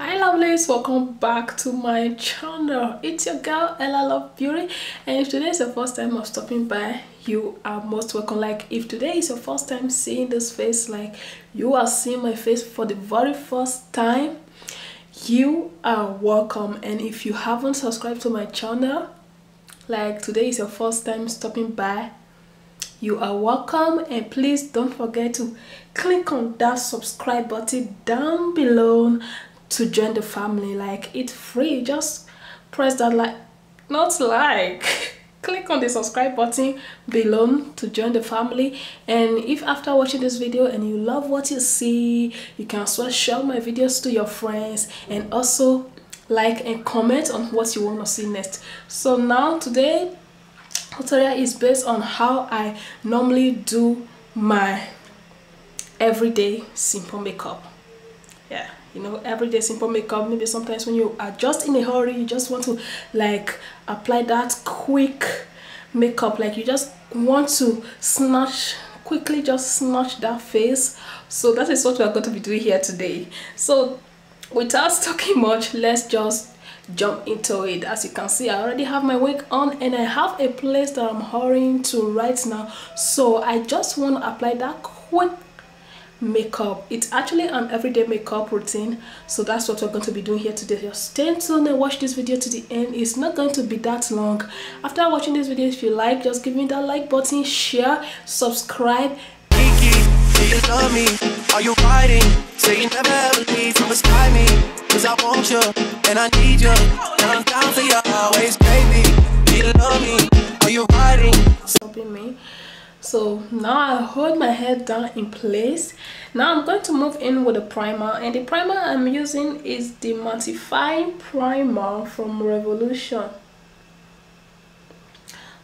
Hi lovelies, welcome back to my channel. It's your girl Ella Love Beauty, and if today is your first time of stopping by, you are most welcome. Like if today is your first time seeing this face, like you are seeing my face for the very first time, you are welcome. And if you haven't subscribed to my channel, like today is your first time stopping by, you are welcome. And please don't forget to click on that subscribe button down below to join the family. Like it's free, just press that click on the subscribe button below to join the family. And if after watching this video and you love what you see, you can as well share my videos to your friends and also like and comment on what you want to see next. So now today tutorial is based on how I normally do my everyday simple makeup. Yeah, you know, everyday simple makeup. Maybe sometimes when you are just in a hurry, you just want to like apply that quick makeup, like you just want to quickly just snatch that face. So that is what we are going to be doing here today. So without talking much, let's just jump into it. As you can see, I already have my wig on and I have a place that I'm hurrying to right now. So I just want to apply that quick makeup. It's actually an everyday makeup routine, so that's what we're going to be doing here today. Just stay tuned and watch this video to the end. It's not going to be that long. After watching this video, if you like, just give me that like button, share, subscribe. Kiki, do you love me? Are you riding? Say you never ever leave from beside me, cause I want you and I need you and I'm down for you always, baby. Do you love me? Are you riding? Stopping me. So now I hold my head down in place. Now I'm going to move in with a primer, and the primer I'm using is the mattifying primer from Revolution.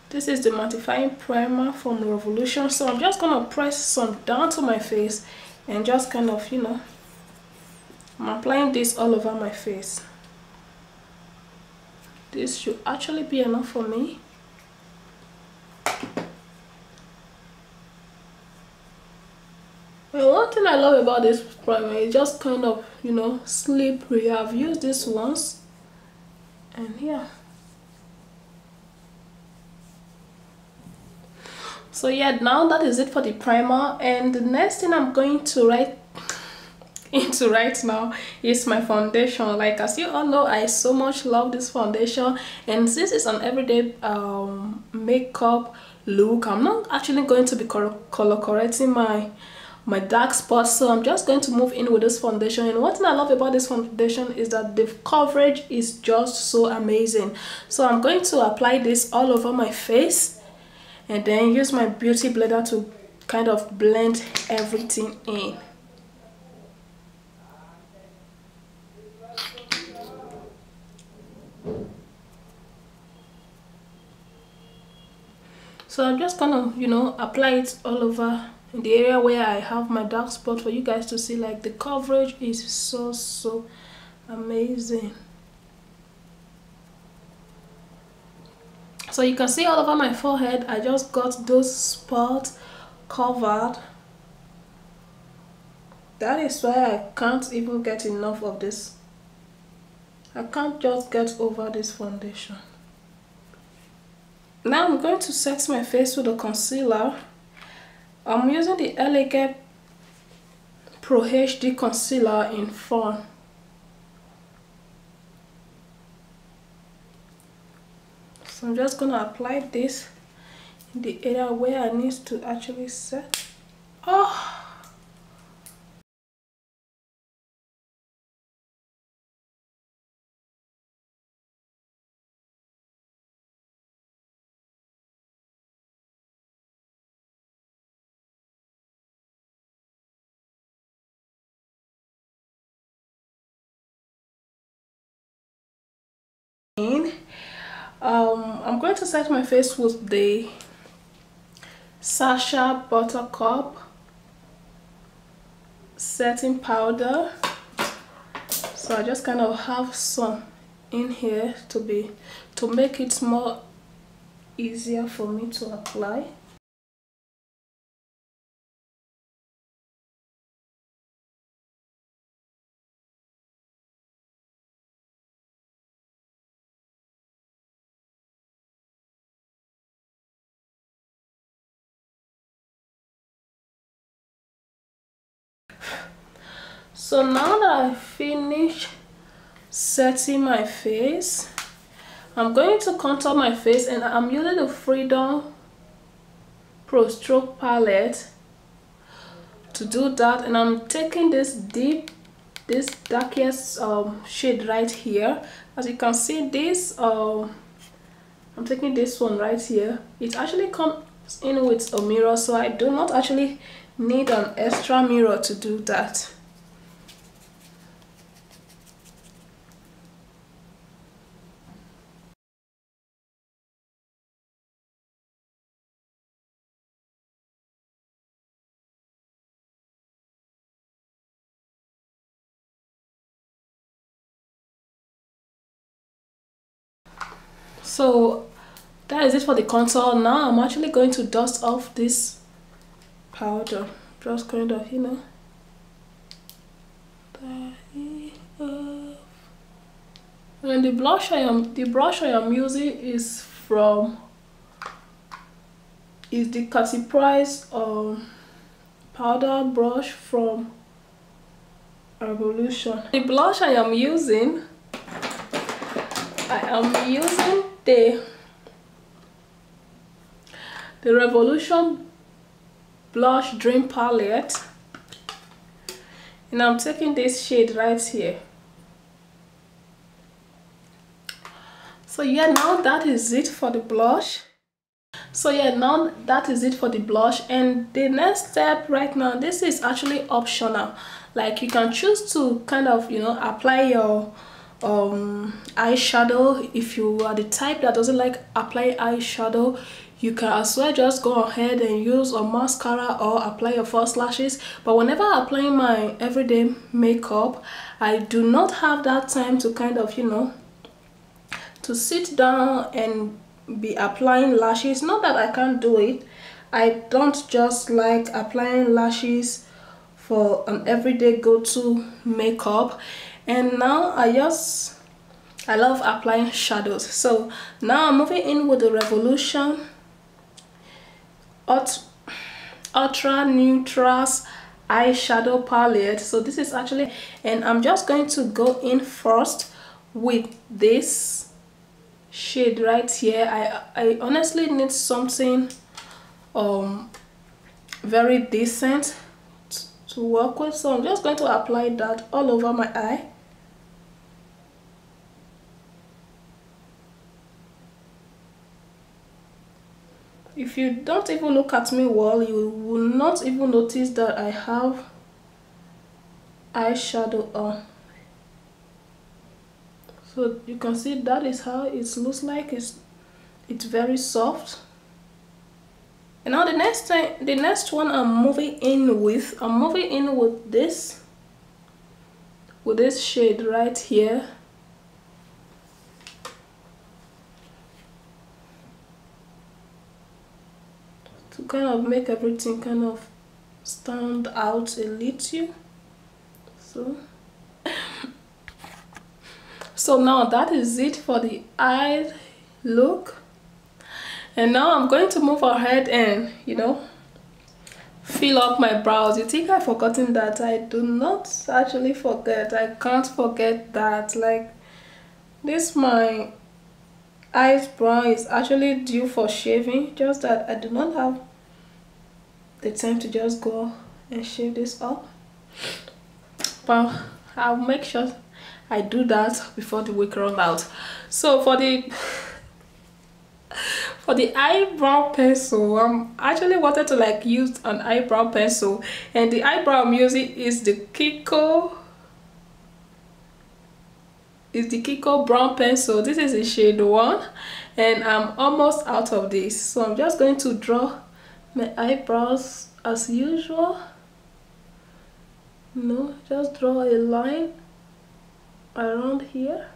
This is the mattifying primer from Revolution. So I'm just gonna press some down to my face and just kind of, you know, I'm applying this all over my face. This should actually be enough for me. And one thing I love about this primer is just kind of, you know, slippery. I've used this once and yeah. So yeah, now that is it for the primer, and the next thing I'm going to write into right now is my foundation. Like as you all know, I so much love this foundation, and since it's an everyday makeup look, I'm not actually going to be color correcting my dark spots, so I'm just going to move in with this foundation. And one thing I love about this foundation is that the coverage is just so amazing. So I'm going to apply this all over my face and then use my beauty blender to kind of blend everything in. So I'm just gonna, you know, apply it all over in the area where I have my dark spot for you guys to see. Like the coverage is so amazing. So you can see all over my forehead, I just got those spots covered. That is why I can't even get enough of this. I can't just get over this foundation. Now I'm going to set my face with a concealer. I'm using the Elegant Pro HD concealer in Fawn. So I'm just gonna apply this in the area where I need to actually set. Oh, I'm going to set my face with the Sacha Buttercup setting powder. So I just kind of have some in here to make it more easier for me to apply. So now that I finished setting my face, I'm going to contour my face, and I'm using the Freedom Pro Stroke palette to do that. And I'm taking this darkest shade right here. As you can see, this I'm taking this one right here. It actually comes in with a mirror, so I do not actually need an extra mirror to do that. So that is it for the contour. Now I'm actually going to dust off this powder, just kind of, you know, and the brush I am using is the Cathy Price powder brush from Revolution. The blush I am using the Revolution blush dream palette, and I'm taking this shade right here. So yeah, now that is it for the blush. And the next step right now, this is actually optional. Like, you can choose to kind of, you know, apply your eyeshadow. If you are the type that doesn't like apply eyeshadow, you can as well just go ahead and use a mascara or apply your false lashes. But whenever I apply my everyday makeup, I do not have that time to kind of, you know, to sit down and be applying lashes. Not that I can't do it, I don't just like applying lashes for an everyday go-to makeup. And now I love applying shadows. So now I'm moving in with the Revolution Ultra Neutrals eyeshadow palette. So this is actually, and I'm just going to go in first with this shade right here. I honestly need something very decent to work with, so I'm just going to apply that all over my eye. If you don't even look at me well, you will not even notice that I have eyeshadow on. So you can see that is how it looks like. It's very soft. And now the next one I'm moving in with this shade right here. To kind of make everything kind of stand out a little. So now that is it for the eye look. And now I'm going to move ahead and, you know, fill up my brows. You think I've forgotten that? I do not actually forget. I can't forget that. Like, this my eyebrow is actually due for shaving, just that I do not have the time to just go and shave this up. But I'll make sure I do that before the week runs out. So for the eyebrow pencil, actually wanted to like use an eyebrow pencil, and the eyebrow I'm using is the Kiko brown pencil. This is a shade 1, and I'm almost out of this, so I'm just going to draw my eyebrows as usual. No, just draw a line around here.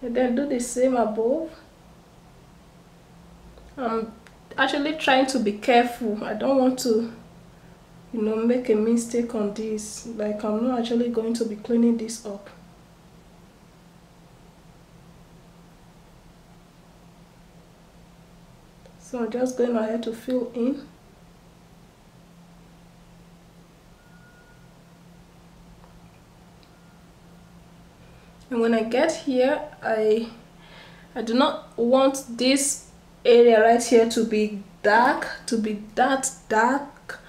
And then do the same above. I'm actually trying to be careful. I don't want to, you know, make a mistake on this. Like, I'm not actually going to be cleaning this up. So I'm just going ahead to fill in. And when I get here, I do not want this area right here to be dark, to be that dark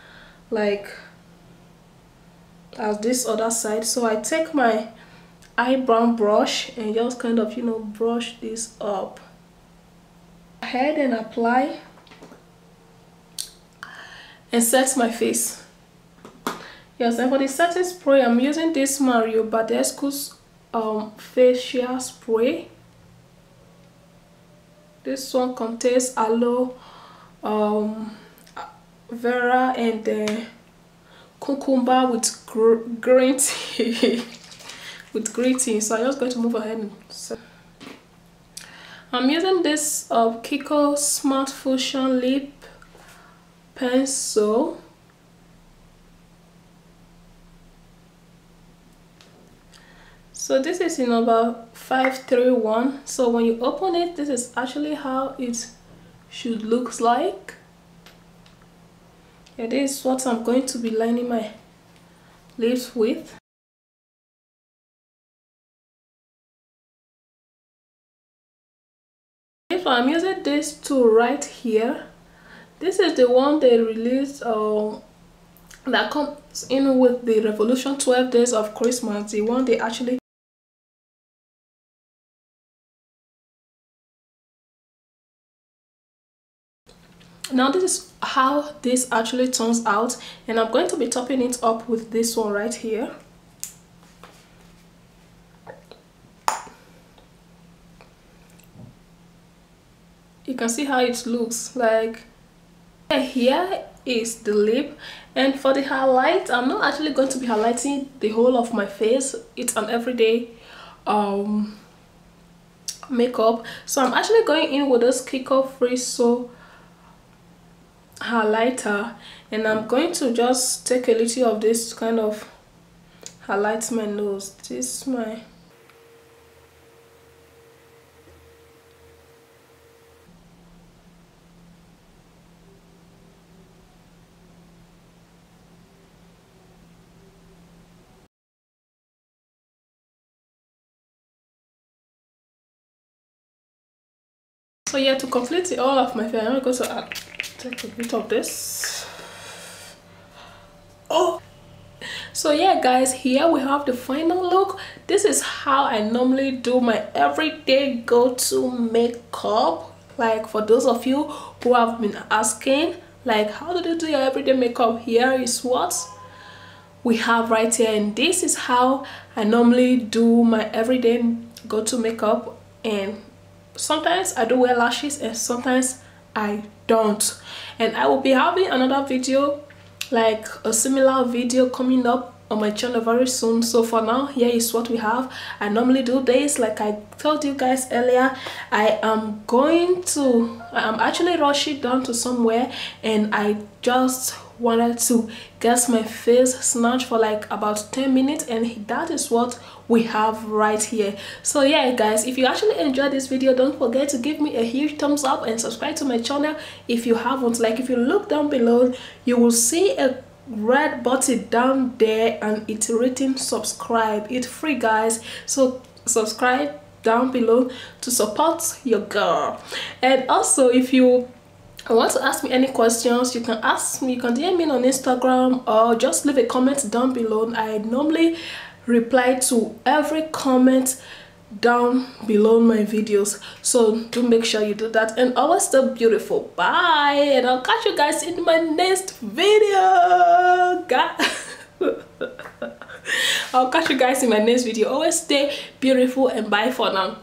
like as this other side. So I take my eyebrow brush and just kind of, you know, brush this up ahead and apply and set my face. Yes, and for the setting spray, I'm using this Mario Badescu's facial spray. This one contains aloe vera and cucumber with green tea. With green tea. So I'm just going to move ahead and set. I'm using this Kiko Smart Fusion Lip Pencil. So this is in number 531. So when you open it, this is actually how it should look like. Yeah, this is what I'm going to be lining my lips with. So I'm using this tool right here. This is the one they released that comes in with the Revolution 12 Days of Christmas. The one they actually. Now this is how this actually turns out, and I'm going to be topping it up with this one right here. You can see how it looks like. Here is the lip, and for the highlight, I'm not actually going to be highlighting the whole of my face. It's an everyday makeup, so I'm actually going in with this Kiko Friso highlighter, and I'm going to just take a little of this to kind of highlight my nose. This is my so yeah, to complete all of my face, I'm going to take a bit of this. Oh, so yeah guys, here we have the final look. This is how I normally do my everyday go-to makeup. Like for those of you who have been asking, like, how do you do your everyday makeup? Here is what we have right here, and this is how I normally do my everyday go-to makeup. And sometimes I do wear lashes and sometimes I don't, and I will be having another video, like a similar video, coming up on my channel very soon. So for now, here is what we have. I normally do this, like I told you guys earlier. I'm actually rushing down to somewhere, and I just wanted to get my face snatched for like about 10 minutes, and that is what we have right here. So yeah guys, if you actually enjoyed this video, don't forget to give me a huge thumbs up and subscribe to my channel if you haven't. Like, if you look down below, you will see a red button down there and it's written subscribe. It's free guys, so subscribe down below to support your girl. And also, if you want to ask me any questions, you can ask me, you can DM me on Instagram or just leave a comment down below. I normally reply to every comment down below my videos, so do make sure you do that. And always stay beautiful. Bye, and I'll catch you guys in my next video. I'll catch you guys in my next video. Always stay beautiful, and bye for now.